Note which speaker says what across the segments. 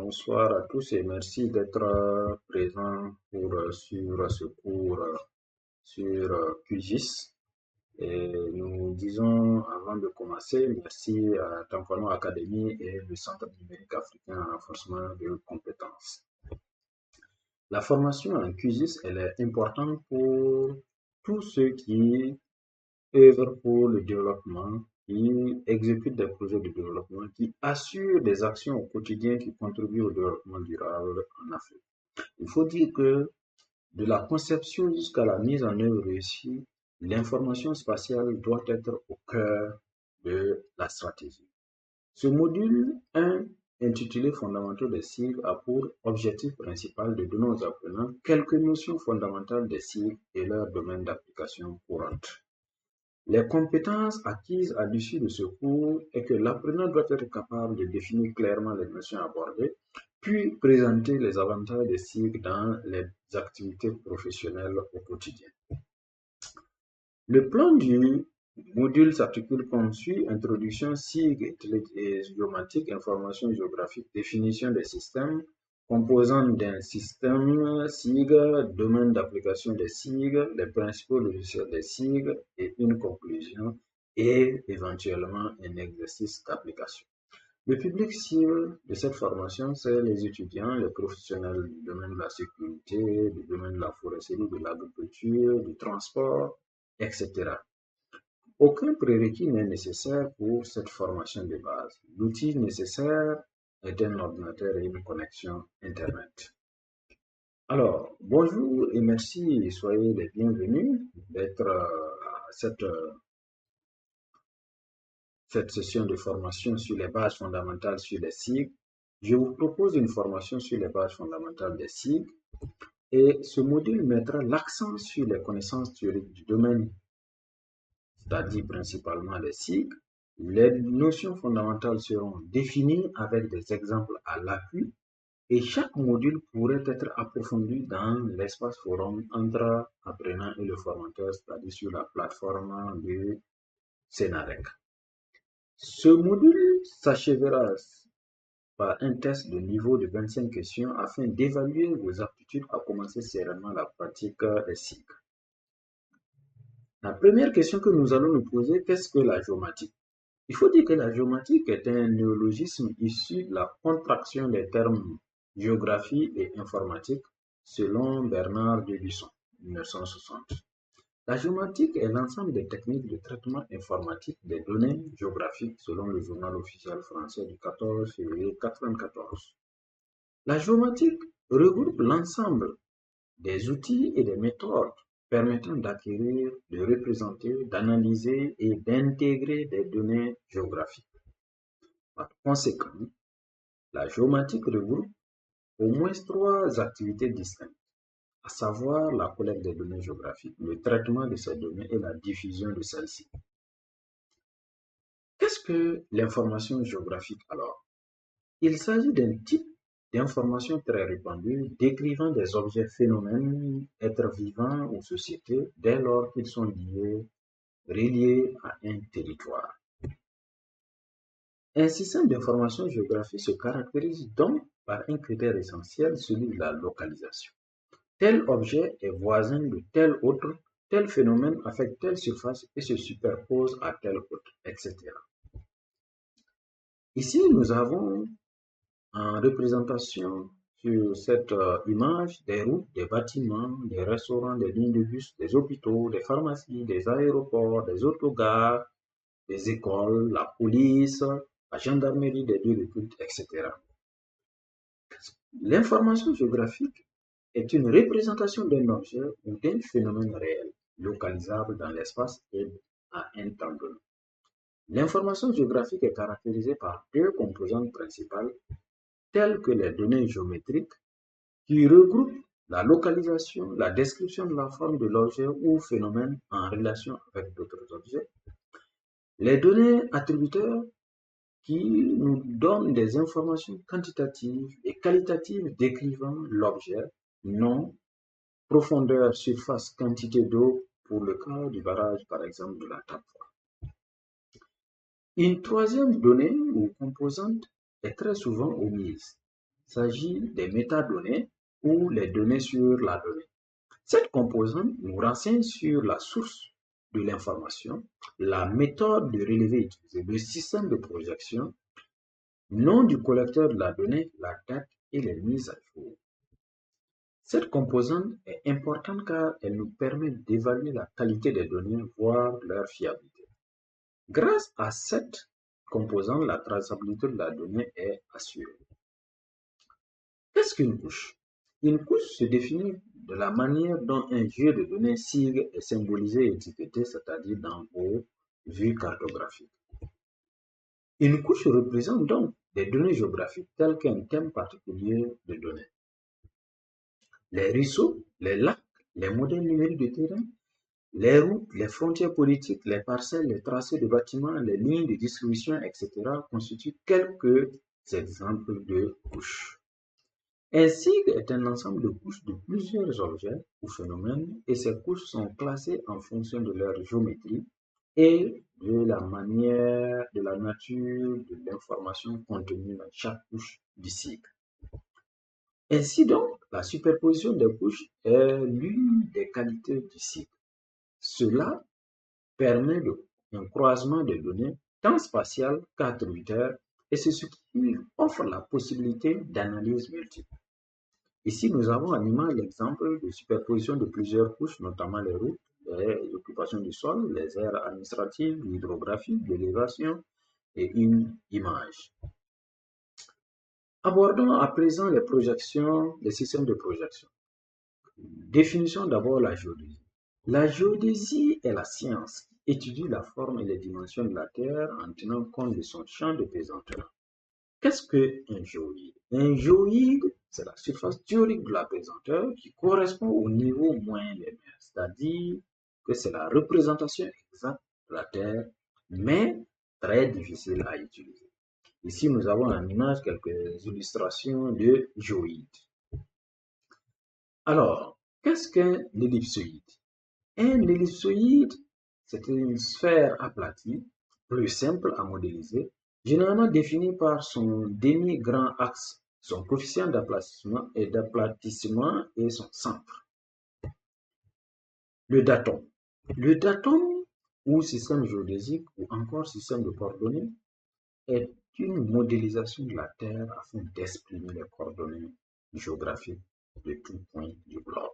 Speaker 1: Bonsoir à tous et merci d'être présents pour suivre ce cours sur QGIS. Et nous disons avant de commencer, merci à Tamfano Academy et le Centre numérique africain en renforcement de compétences. La formation en QGIS, elle est importante pour tous ceux qui œuvrent pour le développement, qui exécutent des projets de développement, qui assurent des actions au quotidien qui contribuent au développement durable en Afrique. Il faut dire que de la conception jusqu'à la mise en œuvre réussie, l'information spatiale doit être au cœur de la stratégie. Ce module 1, intitulé Fondamentaux des cycles, a pour objectif principal de donner aux apprenants quelques notions fondamentales des cycles et leur domaine d'application courante. Les compétences acquises à l'issue de ce cours est que l'apprenant doit être capable de définir clairement les notions abordées, puis présenter les avantages des cycles dans les activités professionnelles au quotidien. Le plan du module s'articule comme suit: introduction, cycle et géomatique, information géographique, définition des systèmes, composantes d'un système, cycle, domaine d'application des cycles, les principaux logiciels des cycles et une conclusion et éventuellement un exercice d'application. Le public cible de cette formation, c'est les étudiants, les professionnels du domaine de la sécurité, du domaine de la foresterie, de l'agriculture, du transport, etc. Aucun prérequis n'est nécessaire pour cette formation de base. L'outil nécessaire est un ordinateur et une connexion Internet. Alors, bonjour et merci, soyez les bienvenus d'être à cette session de formation sur les bases fondamentales sur les cycles. Je vous propose une formation sur les bases fondamentales des cycles et ce module mettra l'accent sur les connaissances théoriques du domaine, c'est-à-dire principalement les cycles. Les notions fondamentales seront définies avec des exemples à l'appui et chaque module pourrait être approfondi dans l'espace forum entre apprenant et le formateur, c'est-à-dire sur la plateforme du Sénarec. Ce module s'achèvera par un test de niveau de 25 questions afin d'évaluer vos aptitudes à commencer sereinement la pratique des cycles. La première question que nous allons nous poser, qu'est-ce que la géomatique? Il faut dire que la géomatique est un néologisme issu de la contraction des termes géographie et informatique selon Bernard Debusson, 1960. La géomatique est l'ensemble des techniques de traitement informatique des données géographiques selon le journal officiel français du 14 février 1994. La géomatique regroupe l'ensemble des outils et des méthodes permettant d'acquérir, de représenter, d'analyser et d'intégrer des données géographiques. Par conséquent, la géomatique regroupe au moins trois activités distinctes, à savoir la collecte des données géographiques, le traitement de ces données et la diffusion de celles-ci. Qu'est-ce que l'information géographique alors? Il s'agit d'un type d'information très répandue décrivant des objets, phénomènes, êtres vivants ou sociétés dès lors qu'ils sont reliés à un territoire. Un système d'information géographique se caractérise donc par un critère essentiel, celui de la localisation. Tel objet est voisin de tel autre, tel phénomène affecte telle surface et se superpose à tel autre, etc. Ici, nous avons en représentation sur cette image des routes, des bâtiments, des restaurants, des lignes de bus, des hôpitaux, des pharmacies, des aéroports, des autogares, des écoles, la police, la gendarmerie, des lieux de culte, etc. L'information géographique est une représentation d'un objet ou d'un phénomène réel, localisable dans l'espace et à un temps donné. L'information géographique est caractérisée par deux composantes principales, telles que les données géométriques, qui regroupent la localisation, la description de la forme de l'objet ou phénomène en relation avec d'autres objets, les données attributeurs, qui nous donnent des informations quantitatives et qualitatives décrivant l'objet, nom, profondeur, surface, quantité d'eau, pour le cas du barrage par exemple de la Tappe. Une troisième donnée ou composante est très souvent omise, s'agit des métadonnées ou les données sur la donnée. Cette composante nous renseigne sur la source de l'information, la méthode de relevé utilisée, le système de projection, nom du collecteur de la donnée, la date et les mises à jour. Cette composante est importante car elle nous permet d'évaluer la qualité des données, voire leur fiabilité. Grâce à cette composante, la traçabilité de la donnée est assurée. Qu'est-ce qu'une couche? Une couche se définit de la manière dont un jeu de données SIG est symbolisé et étiqueté, c'est-à-dire dans vos vues cartographiques. Une couche représente donc des données géographiques telles qu'un thème particulier de données. Les ruisseaux, les lacs, les modèles numériques de terrain, les routes, les frontières politiques, les parcelles, les tracés de bâtiments, les lignes de distribution, etc. constituent quelques exemples de couches. Un SIG est un ensemble de couches de plusieurs objets ou phénomènes et ces couches sont classées en fonction de leur géométrie et de la manière, de la nature de l'information contenue dans chaque couche du SIG. Ainsi donc, la superposition des couches est l'une des qualités du SIG. Cela permet un croisement des données tant spatiales qu'attributaires et c'est ce qui offre la possibilité d'analyse multiple. Ici, nous avons en image l'exemple de superposition de plusieurs couches, notamment les routes, les occupations du sol, les aires administratives, l'hydrographie, l'élévation et une image. Abordons à présent les projections, les systèmes de projection. Définissons d'abord la géodésie. La géodésie est la science qui étudie la forme et les dimensions de la Terre en tenant compte de son champ de pesanteur. Qu'est-ce qu'un géoïde? Un géoïde, c'est la surface théorique de la pesanteur qui correspond au niveau moyen des mers, c'est-à-dire que c'est la représentation exacte de la Terre, mais très difficile à utiliser. Ici, nous avons en image quelques illustrations de géoïdes. Alors, qu'est-ce qu'un ellipsoïde? Un ellipsoïde, c'est une sphère aplatie, plus simple à modéliser, généralement définie par son demi-grand axe, son coefficient d'aplatissement et son centre. Le datum. Le datum, ou système géodésique, ou encore système de coordonnées, est une modélisation de la Terre afin d'exprimer les coordonnées géographiques de tout point du globe.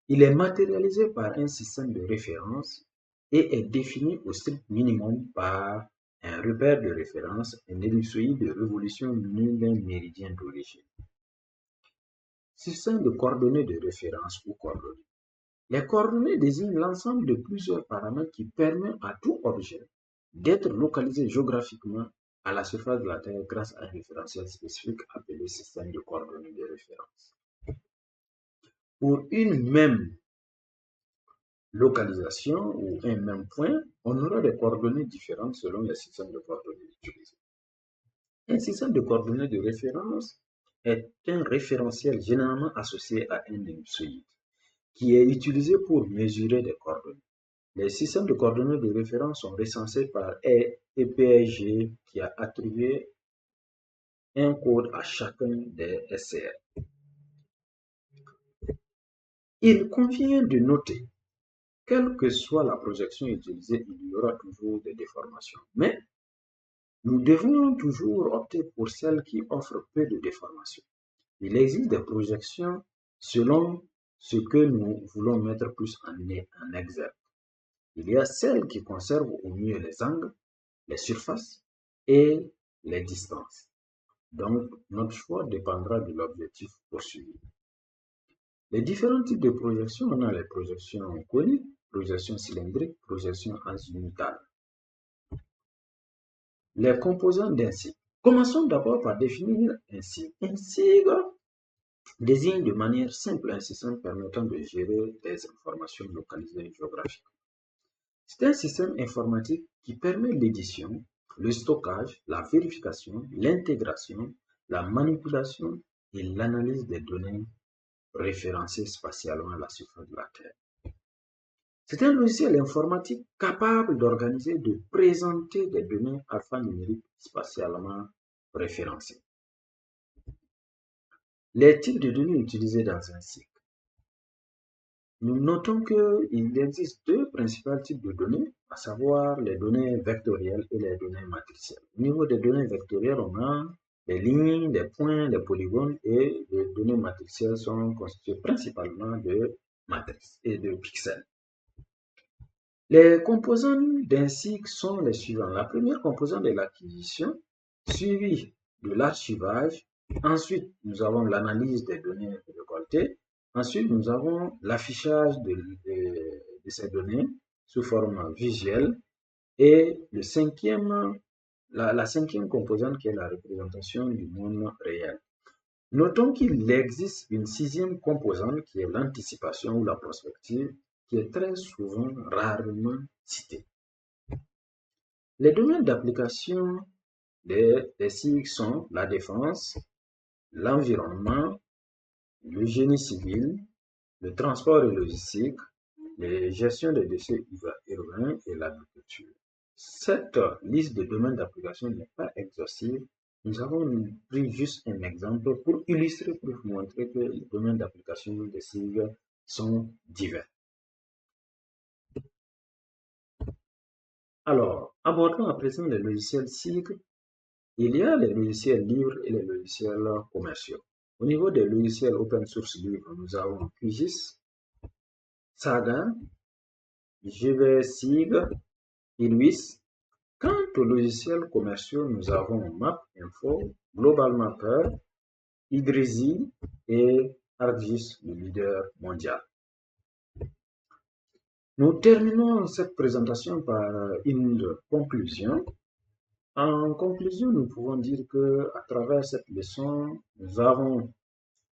Speaker 1: Il est matérialisé par un système de référence et est défini au strict minimum par un repère de référence, un ellipsoïde de révolution muni d'un méridien d'origine. Système de coordonnées de référence ou coordonnées. Les coordonnées désignent l'ensemble de plusieurs paramètres qui permettent à tout objet d'être localisé géographiquement à la surface de la Terre grâce à un référentiel spécifique appelé système de coordonnées de référence. Pour une même localisation ou un même point, on aura des coordonnées différentes selon les systèmes de coordonnées utilisés. Un système de coordonnées de référence est un référentiel généralement associé à un ellipsoïde qui est utilisé pour mesurer des coordonnées. Les systèmes de coordonnées de référence sont recensés par EPSG qui a attribué un code à chacun des SCR. Il convient de noter quelle que soit la projection utilisée, il y aura toujours des déformations. Mais nous devons toujours opter pour celle qui offre peu de déformations. Il existe des projections selon ce que nous voulons mettre plus en exergue. Il y a celles qui conservent au mieux les angles, les surfaces et les distances. Donc, notre choix dépendra de l'objectif poursuivi. Les différents types de projections, on a les projections coniques, projections cylindriques, projections azimutales. Les composants d'un signe. Commençons d'abord par définir un signe. Un signe désigne de manière simple un système permettant de gérer des informations localisées géographiquement. C'est un système informatique qui permet l'édition, le stockage, la vérification, l'intégration, la manipulation et l'analyse des données référencées spatialement à la surface de la Terre. C'est un logiciel informatique capable d'organiser et de présenter des données alphanumériques spatialement référencées. Les types de données utilisés dans un cycle. Nous notons qu'il existe deux principaux types de données, à savoir les données vectorielles et les données matricielles. Au niveau des données vectorielles, on a des lignes, des points, des polygones, et les données matricielles sont constituées principalement de matrices et de pixels. Les composants d'un cycle sont les suivants. La première composante est l'acquisition, suivie de l'archivage. Ensuite, nous avons l'analyse des données récoltées. Ensuite, nous avons l'affichage de ces données sous forme visuelle. Et la cinquième composante qui est la représentation du monde réel. Notons qu'il existe une sixième composante qui est l'anticipation ou la prospective, qui est très souvent rarement citée. Les domaines d'application des cycles sont la défense, l'environnement, le génie civil, le transport et logistique, la gestion des déchets urbains et l'agriculture. Cette liste de domaines d'application n'est pas exhaustive. Nous avons pris juste un exemple pour illustrer, pour vous montrer que les domaines d'application des cycles sont divers. Alors, abordons à présent les logiciels cycles. Il y a les logiciels libres et les logiciels commerciaux. Au niveau des logiciels open source libres, nous avons QGIS, Saga, GVSig, Illuis. Quant aux logiciels commerciaux, nous avons MapInfo, Global Mapper, Idrizi et ArcGIS, le leader mondial. Nous terminons cette présentation par une conclusion. En conclusion, nous pouvons dire que à travers cette leçon, nous avons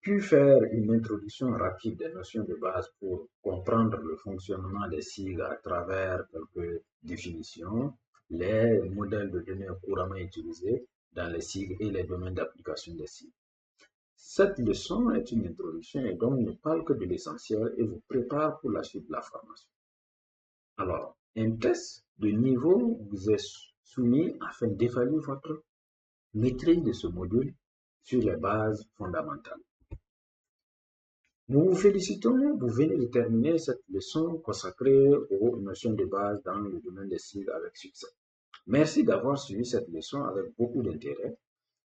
Speaker 1: pu faire une introduction rapide des notions de base pour comprendre le fonctionnement des cycles à travers quelques définitions, les modèles de données couramment utilisés dans les cycles et les domaines d'application des cycles. Cette leçon est une introduction et donc ne parle que de l'essentiel et vous prépare pour la suite de la formation. Alors, un test de niveau vous est soumis afin d'évaluer votre maîtrise de ce module sur les bases fondamentales. Nous vous félicitons, vous venez de terminer cette leçon consacrée aux notions de base dans le domaine des cycles avec succès. Merci d'avoir suivi cette leçon avec beaucoup d'intérêt.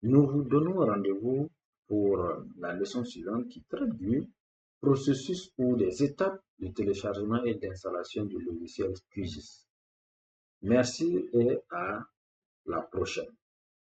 Speaker 1: Nous vous donnons rendez-vous pour la leçon suivante qui traite du processus ou des étapes de téléchargement et d'installation du logiciel QGIS. Merci et à la prochaine.